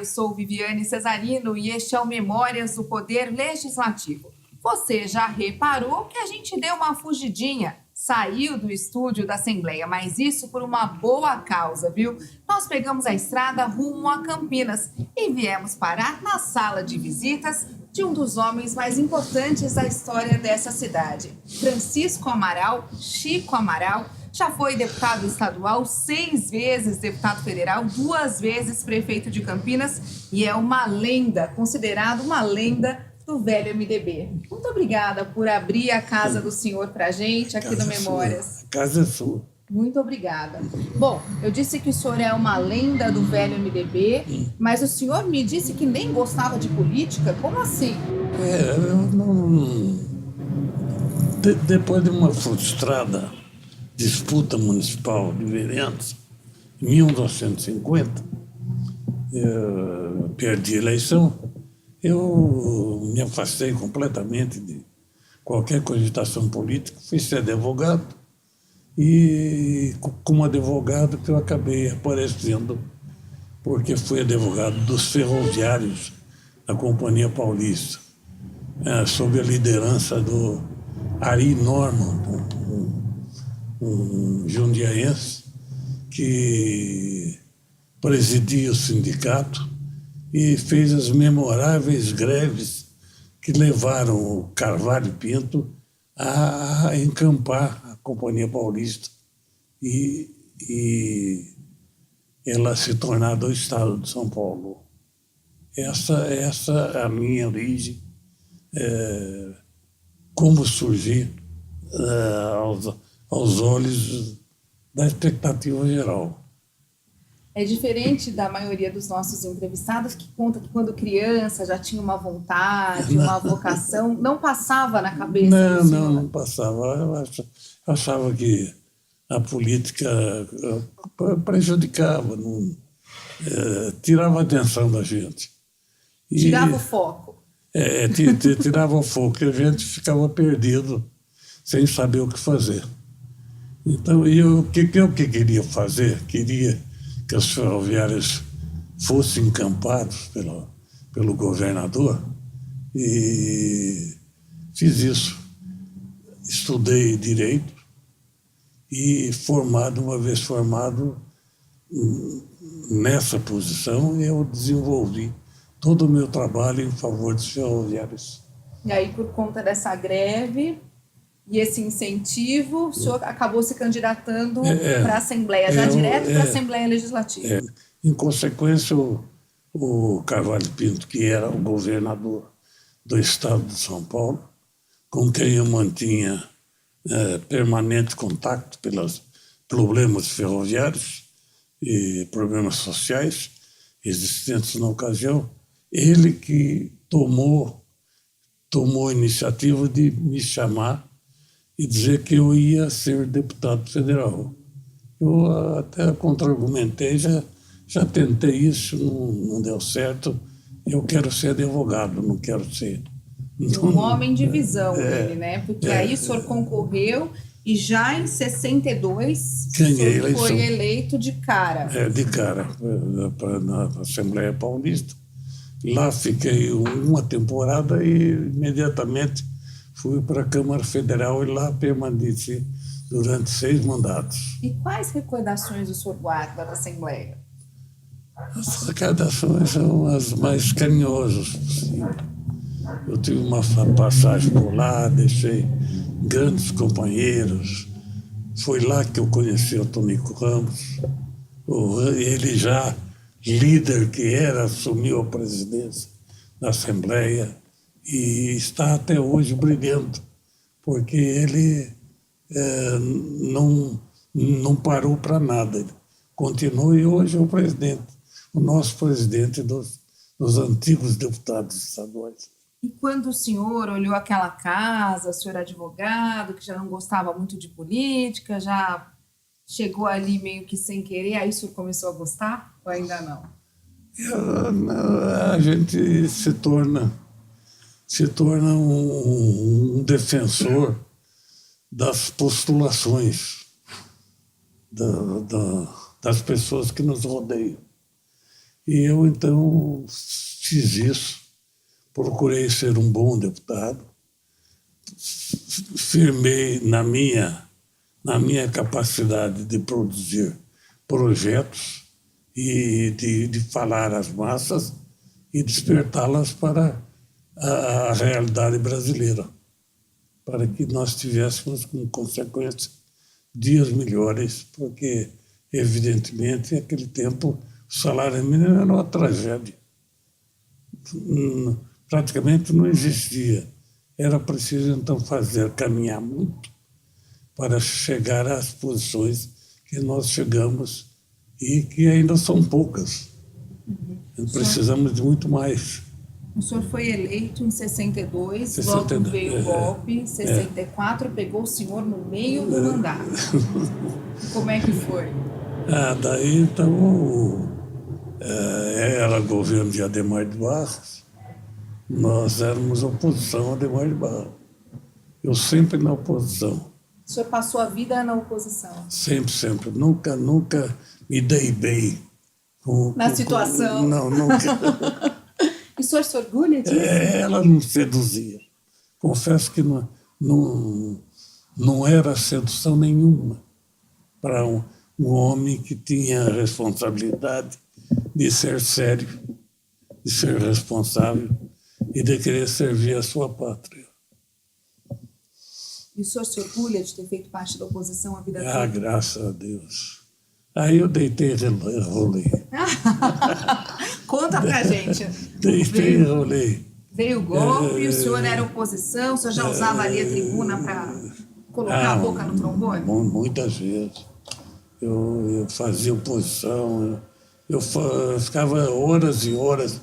sou Viviane Cesarino e este é o Memórias do Poder Legislativo. Você já reparou que a gente deu uma fugidinha, saiu do estúdio da Assembleia, mas isso por uma boa causa, viu? Nós pegamos a estrada rumo a Campinas e viemos parar na sala de visitas de um dos homens mais importantes da história dessa cidade. Francisco Amaral, Chico Amaral, já foi deputado estadual, 6 vezes deputado federal, 2 vezes prefeito de Campinas e é uma lenda, considerado uma lenda do velho MDB. Muito obrigada por abrir a casa do senhor para a gente aqui no Memórias. A casa é sua. Muito obrigada. Bom, eu disse que o senhor é uma lenda do velho MDB, mas o senhor me disse que nem gostava de política. Como assim? Eu não... Depois de uma frustrada disputa municipal de vereantes, em 1950, eu perdi a eleição, eu me afastei completamente de qualquer cogitação política, fui ser advogado, e como advogado que eu acabei aparecendo, porque fui advogado dos ferroviários da Companhia Paulista, sob a liderança do Ari Norman, um jundiaense que presidia o sindicato e fez as memoráveis greves que levaram o Carvalho Pinto a encampar a Companhia Paulista e ela se tornar do Estado de São Paulo. Essa é a minha origem, como surgir aos olhos da expectativa geral. É diferente da maioria dos nossos entrevistados que conta que quando criança já tinha uma vontade, uma vocação, não passava na cabeça do senhor? Não passava. Eu achava que a política prejudicava, tirava a atenção da gente. Tirava o foco. Tirava o foco, e a gente ficava perdido, sem saber o que fazer. Então, o que eu queria fazer? Queria que os ferroviários fossem encampados pelo governador, e fiz isso. Estudei Direito e, uma vez formado nessa posição, eu desenvolvi todo o meu trabalho em favor dos ferroviários. E aí, por conta dessa greve e esse incentivo, o senhor acabou se candidatando para a Assembleia, já direto para a Assembleia Legislativa. Em consequência, o Carvalho Pinto, que era o governador do Estado de São Paulo, com quem eu mantinha permanente contato pelos problemas ferroviários e problemas sociais existentes na ocasião, ele que tomou a iniciativa de me chamar e dizer que eu ia ser deputado federal. Eu até contra-argumentei, já tentei isso, não deu certo. Eu quero ser advogado, não quero ser... Um homem de visão, ele, né? Porque aí o senhor concorreu e já em 62 foi eleito de cara. De cara, na Assembleia Paulista. Lá fiquei uma temporada e imediatamente fui para a Câmara Federal e lá permaneci durante 6 mandatos. E quais recordações o senhor guarda da Assembleia? As recordações são as mais carinhosas possível. Eu tive uma passagem por lá, deixei grandes companheiros. Foi lá que eu conheci o Tonico Ramos. Ele já, líder que era, assumiu a presidência da Assembleia e está até hoje brilhando, porque ele não parou para nada. Ele continua e hoje é o nosso presidente dos antigos deputados estaduais. E quando o senhor olhou aquela casa, o senhor advogado, que já não gostava muito de política, já chegou ali meio que sem querer, aí o senhor começou a gostar ou ainda não? A gente se torna um defensor das postulações das pessoas que nos rodeiam. E eu, então, fiz isso, procurei ser um bom deputado, firmei na minha capacidade de produzir projetos e de falar às massas e despertá-las para a realidade brasileira, para que nós tivéssemos, como consequência, dias melhores, porque, evidentemente, naquele tempo, o salário mínimo era uma tragédia. Praticamente não existia. Era preciso, então, caminhar muito para chegar às posições que nós chegamos e que ainda são poucas. Precisamos de muito mais. O senhor foi eleito em 62, 62, logo veio o golpe, em 64 pegou o senhor no meio do mandato. Como é que foi? Daí, então, era governo de Adhemar de Barros, nós éramos oposição a Adhemar de Barros. Eu sempre na oposição. O senhor passou a vida na oposição? Sempre, sempre. Nunca me dei bem. Na situação? Não, nunca. E o senhor se orgulha disso? Ela não seduzia. Confesso que não era sedução nenhuma para um homem que tinha a responsabilidade de ser sério, de ser responsável e de querer servir a sua pátria. E o senhor se orgulha de ter feito parte da oposição a vida toda? Graças a Deus. Aí eu deitei e rolei. Conta pra gente. Deitei e rolei. Veio o golpe, e o senhor era oposição, o senhor já usava ali a tribuna para colocar a boca no trombone? Muitas vezes. Eu fazia oposição, eu ficava horas e horas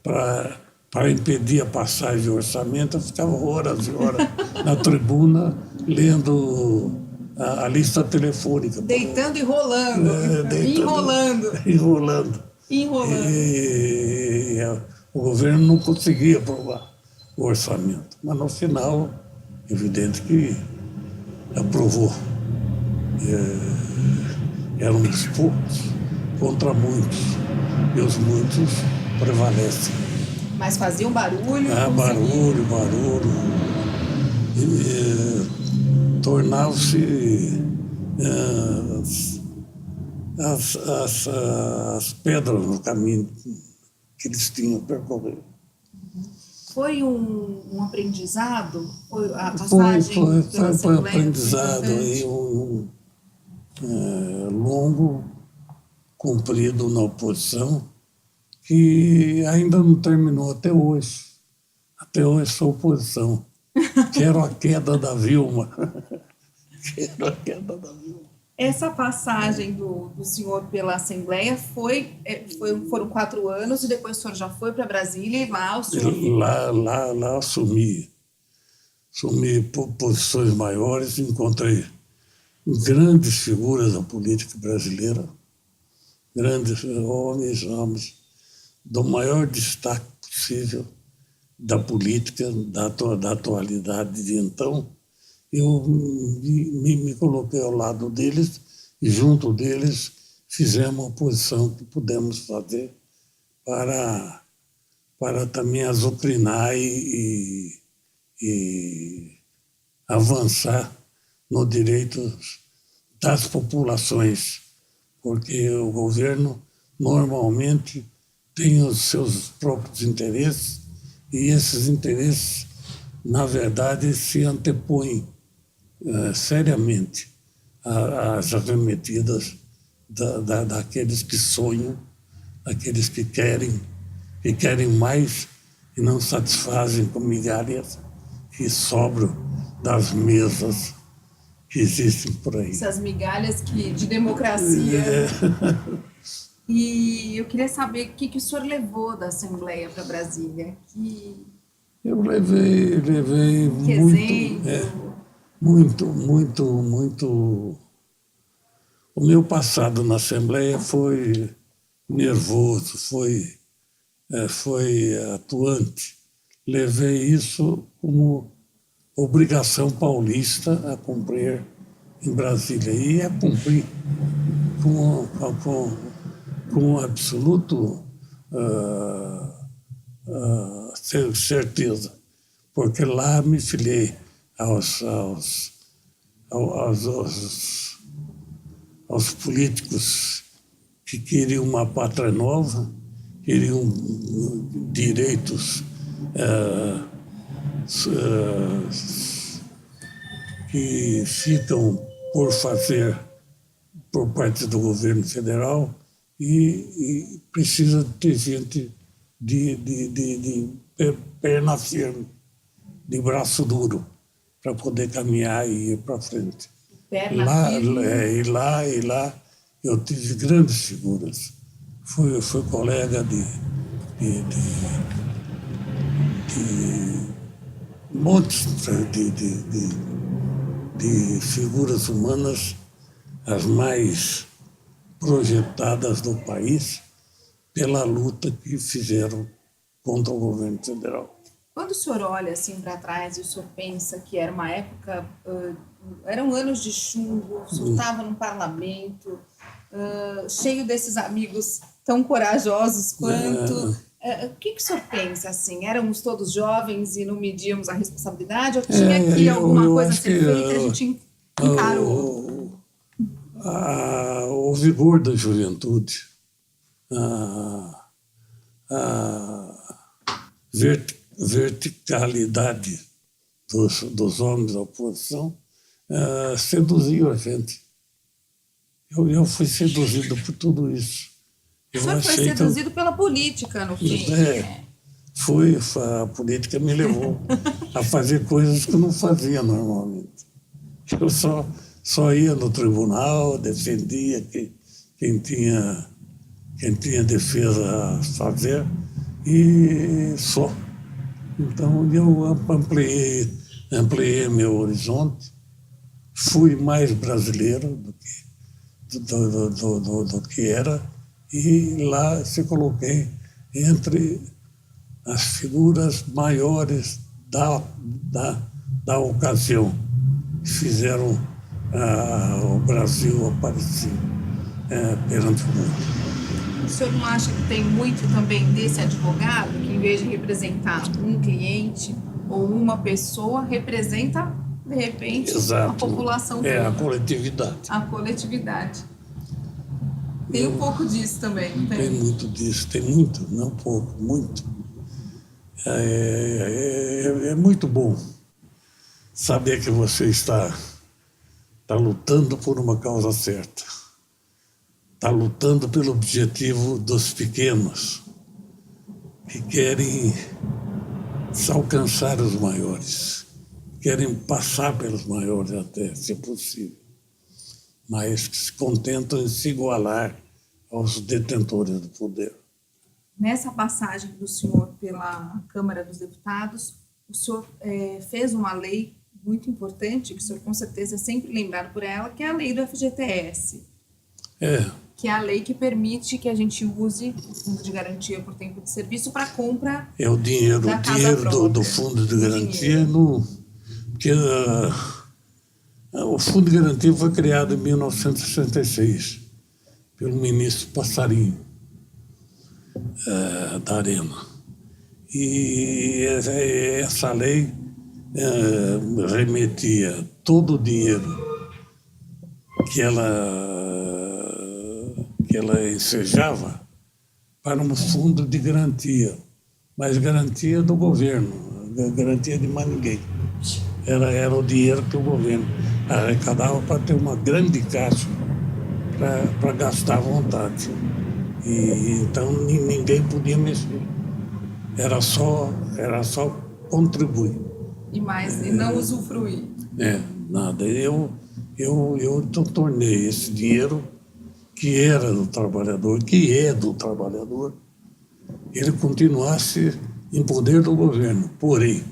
para impedir a passagem de orçamento, eu ficava horas e horas na tribuna lendo a lista telefônica. Deitando e rolando. Enrolando. E o governo não conseguia aprovar o orçamento. Mas, no final, evidente que aprovou. Éramos poucos contra muitos. E os muitos prevalecem. Mas faziam barulho? Barulho. E tornavam-se as pedras no caminho que eles tinham percorrido. Foi um aprendizado? Foi a passagem foi um aprendizado aí, longo, cumprido na oposição, que ainda não terminou até hoje. Até hoje sou oposição. Quero a queda da Vilma. Quero a queda da Vilma. Essa passagem do senhor pela Assembleia foram 4 anos e depois o senhor já foi para Brasília e lá o senhor... Lá assumi posições maiores, encontrei grandes figuras da política brasileira, grandes homens do maior destaque possível da política, da atualidade de então. Eu me coloquei ao lado deles e, junto deles, fizemos a posição que pudemos fazer para também azucrinar e avançar no direito das populações, porque o governo normalmente tem os seus próprios interesses e esses interesses, na verdade, se antepõem seriamente às arremetidas daqueles que sonham, daqueles que querem mais e não satisfazem com migalhas que sobram das mesas que existem por aí. Essas migalhas de democracia. E eu queria saber o que o senhor levou da Assembleia para Brasília. Eu levei muito. O meu passado na Assembleia foi nervoso, foi atuante. Levei isso como obrigação paulista a cumprir em Brasília. E a cumprir com absoluto certeza, porque lá me filiei aos políticos que queriam uma pátria nova, queriam direitos que ficam por fazer por parte do governo federal e precisa ter gente de perna firme, de braço duro, para poder caminhar e ir para frente. E lá eu tive grandes figuras. Fui colega de montes de figuras humanas, as mais projetadas do país, pela luta que fizeram contra o governo federal. Quando o senhor olha assim para trás e o senhor pensa que era uma época, eram anos de chumbo, o senhor estava no parlamento, cheio desses amigos tão corajosos quanto... O que o senhor pensa assim? Éramos todos jovens e não medíamos a responsabilidade? Ou tinha aqui alguma coisa a ser feita e a gente encarou? O vigor da juventude, verticalidade dos homens da oposição seduziu a gente. Eu fui seduzido por tudo isso. O senhor foi seduzido pela política, no fim. A política me levou a fazer coisas que eu não fazia normalmente. Eu só ia no tribunal, defendia quem tinha defesa a fazer e só. Então eu ampliei meu horizonte, fui mais brasileiro do que era, e lá se coloquei entre as figuras maiores da ocasião, que fizeram o Brasil aparecer perante o mundo. O senhor não acha que tem muito também desse advogado que, em vez de representar um cliente ou uma pessoa, representa, de repente, Exato. a população toda? A coletividade. A coletividade. Tem um pouco disso também, não tem? Tem muito disso, tem muito, não pouco, muito. É muito bom saber que você está lutando por uma causa certa. Está lutando pelo objetivo dos pequenos, que querem alcançar os maiores, querem passar pelos maiores até, se possível, mas que se contentam em se igualar aos detentores do poder. Nessa passagem do senhor pela Câmara dos Deputados, o senhor fez uma lei muito importante, que o senhor com certeza é sempre lembrado por ela, que é a lei do FGTS. Que é a lei que permite que a gente use o Fundo de Garantia por Tempo de Serviço para compra o dinheiro do Fundo de Garantia, porque o Fundo de Garantia foi criado em 1966 pelo ministro Passarinho da Arena. E essa lei remetia todo o dinheiro que ela ensejava para um fundo de garantia, mas garantia do governo, garantia de mais ninguém. Era o dinheiro que o governo arrecadava para ter uma grande caixa para gastar à vontade. E então ninguém podia mexer. Era só contribuir. E não usufruir. Nada. Eu tornei esse dinheiro que era do trabalhador, que é do trabalhador, ele continuasse em poder do governo. Porém,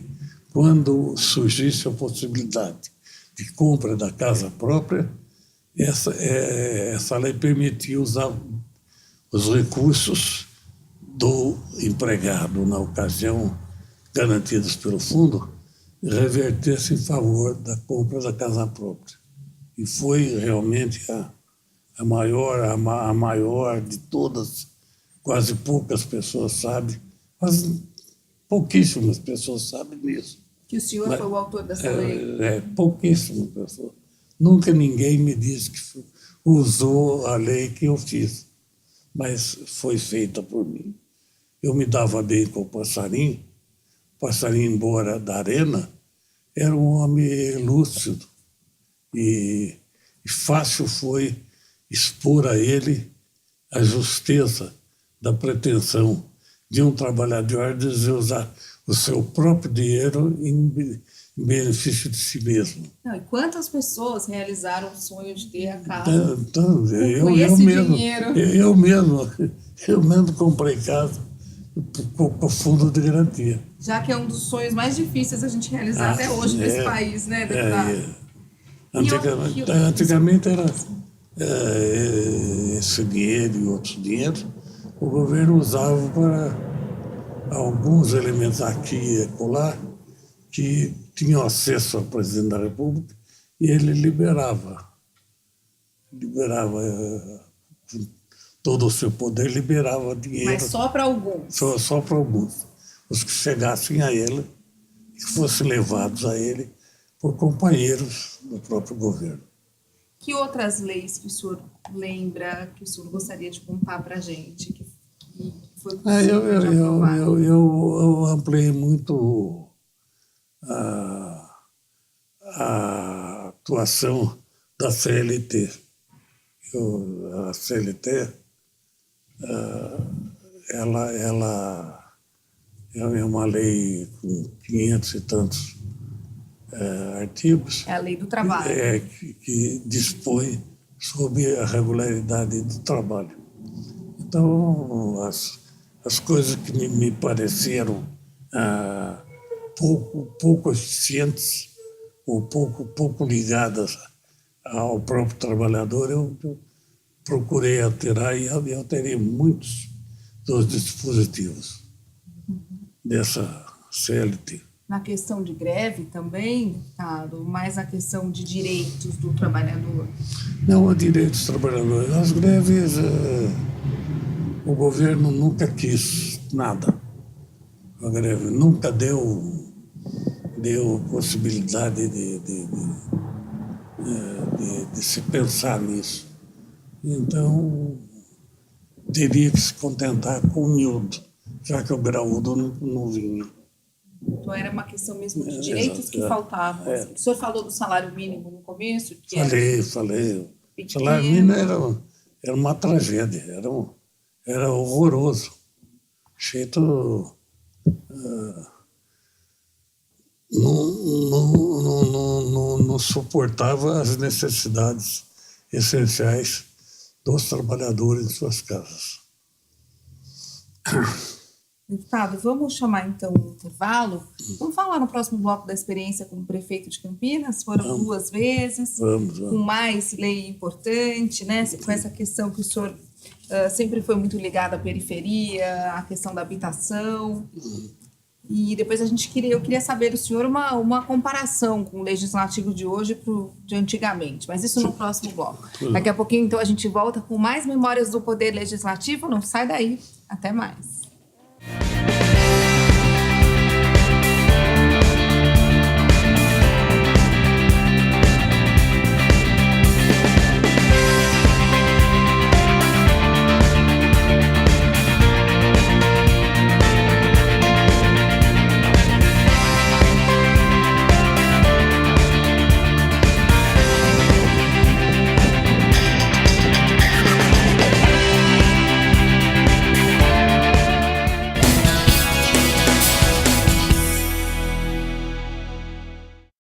quando surgisse a possibilidade de compra da casa própria, essa lei permitia usar os recursos do empregado, na ocasião garantidos pelo fundo, reverter-se em favor da compra da casa própria. E foi realmente a maior de todas quase poucas pessoas sabem, quase pouquíssimas pessoas sabem disso. Que o senhor foi o autor dessa lei. Pouquíssimas pessoas. Nunca ninguém me disse que usou a lei que eu fiz, mas foi feita por mim. Eu me dava bem com o passarinho, embora da arena, era um homem lúcido e fácil foi expor a ele a justeza da pretensão de um trabalhador de usar o seu próprio dinheiro em benefício de si mesmo. Não, e quantas pessoas realizaram o sonho de ter a casa Então, com esse dinheiro? Eu mesmo comprei casa com fundo de garantia. Já que é um dos sonhos mais difíceis a gente realizar até hoje nesse país, né, deputado? Antigamente era esse dinheiro e outros dinheiros, o governo usava para alguns elementos aqui e acolá que tinham acesso ao presidente da República e ele liberava todo o seu poder, liberava dinheiro. Mas só para alguns? Só para alguns. Os que chegassem a ele, que fossem levados a ele por companheiros do próprio governo. Que outras leis que o senhor lembra, que o senhor gostaria de contar para a gente? Que foi eu ampliei muito a atuação da CLT. A CLT, ela é uma lei com 500 e tantos artigos. É a lei do trabalho. Que dispõe sobre a regularidade do trabalho. Então, as coisas que me pareceram pouco eficientes ou pouco ligadas ao próprio trabalhador, eu procurei alterar e alterei muitos dos dispositivos dessa CLT. Na questão de greve também, deputado, mais a questão de direitos do trabalhador? Não, direitos dos trabalhadores. As greves, o governo nunca quis nada. A greve nunca deu possibilidade de se pensar nisso. Então, teria que se contentar com o miúdo, já que o graúdo não vinha. Então, era uma questão mesmo de direitos que faltavam. O senhor falou do salário mínimo no começo? Que falei. O salário mínimo era uma tragédia, era horroroso. Jeito... não suportava as necessidades essenciais dos trabalhadores de suas casas. Deputado, vamos chamar então um intervalo. Vamos falar no próximo bloco da experiência como prefeito de Campinas. Foram 2 vezes, com mais lei importante, né? Com essa questão que o senhor sempre foi muito ligado à periferia, à questão da habitação. E depois eu queria saber do senhor uma comparação com o legislativo de hoje de antigamente, mas isso no próximo bloco. Daqui a pouquinho, então, a gente volta com mais Memórias do Poder Legislativo. Não sai daí. Até mais.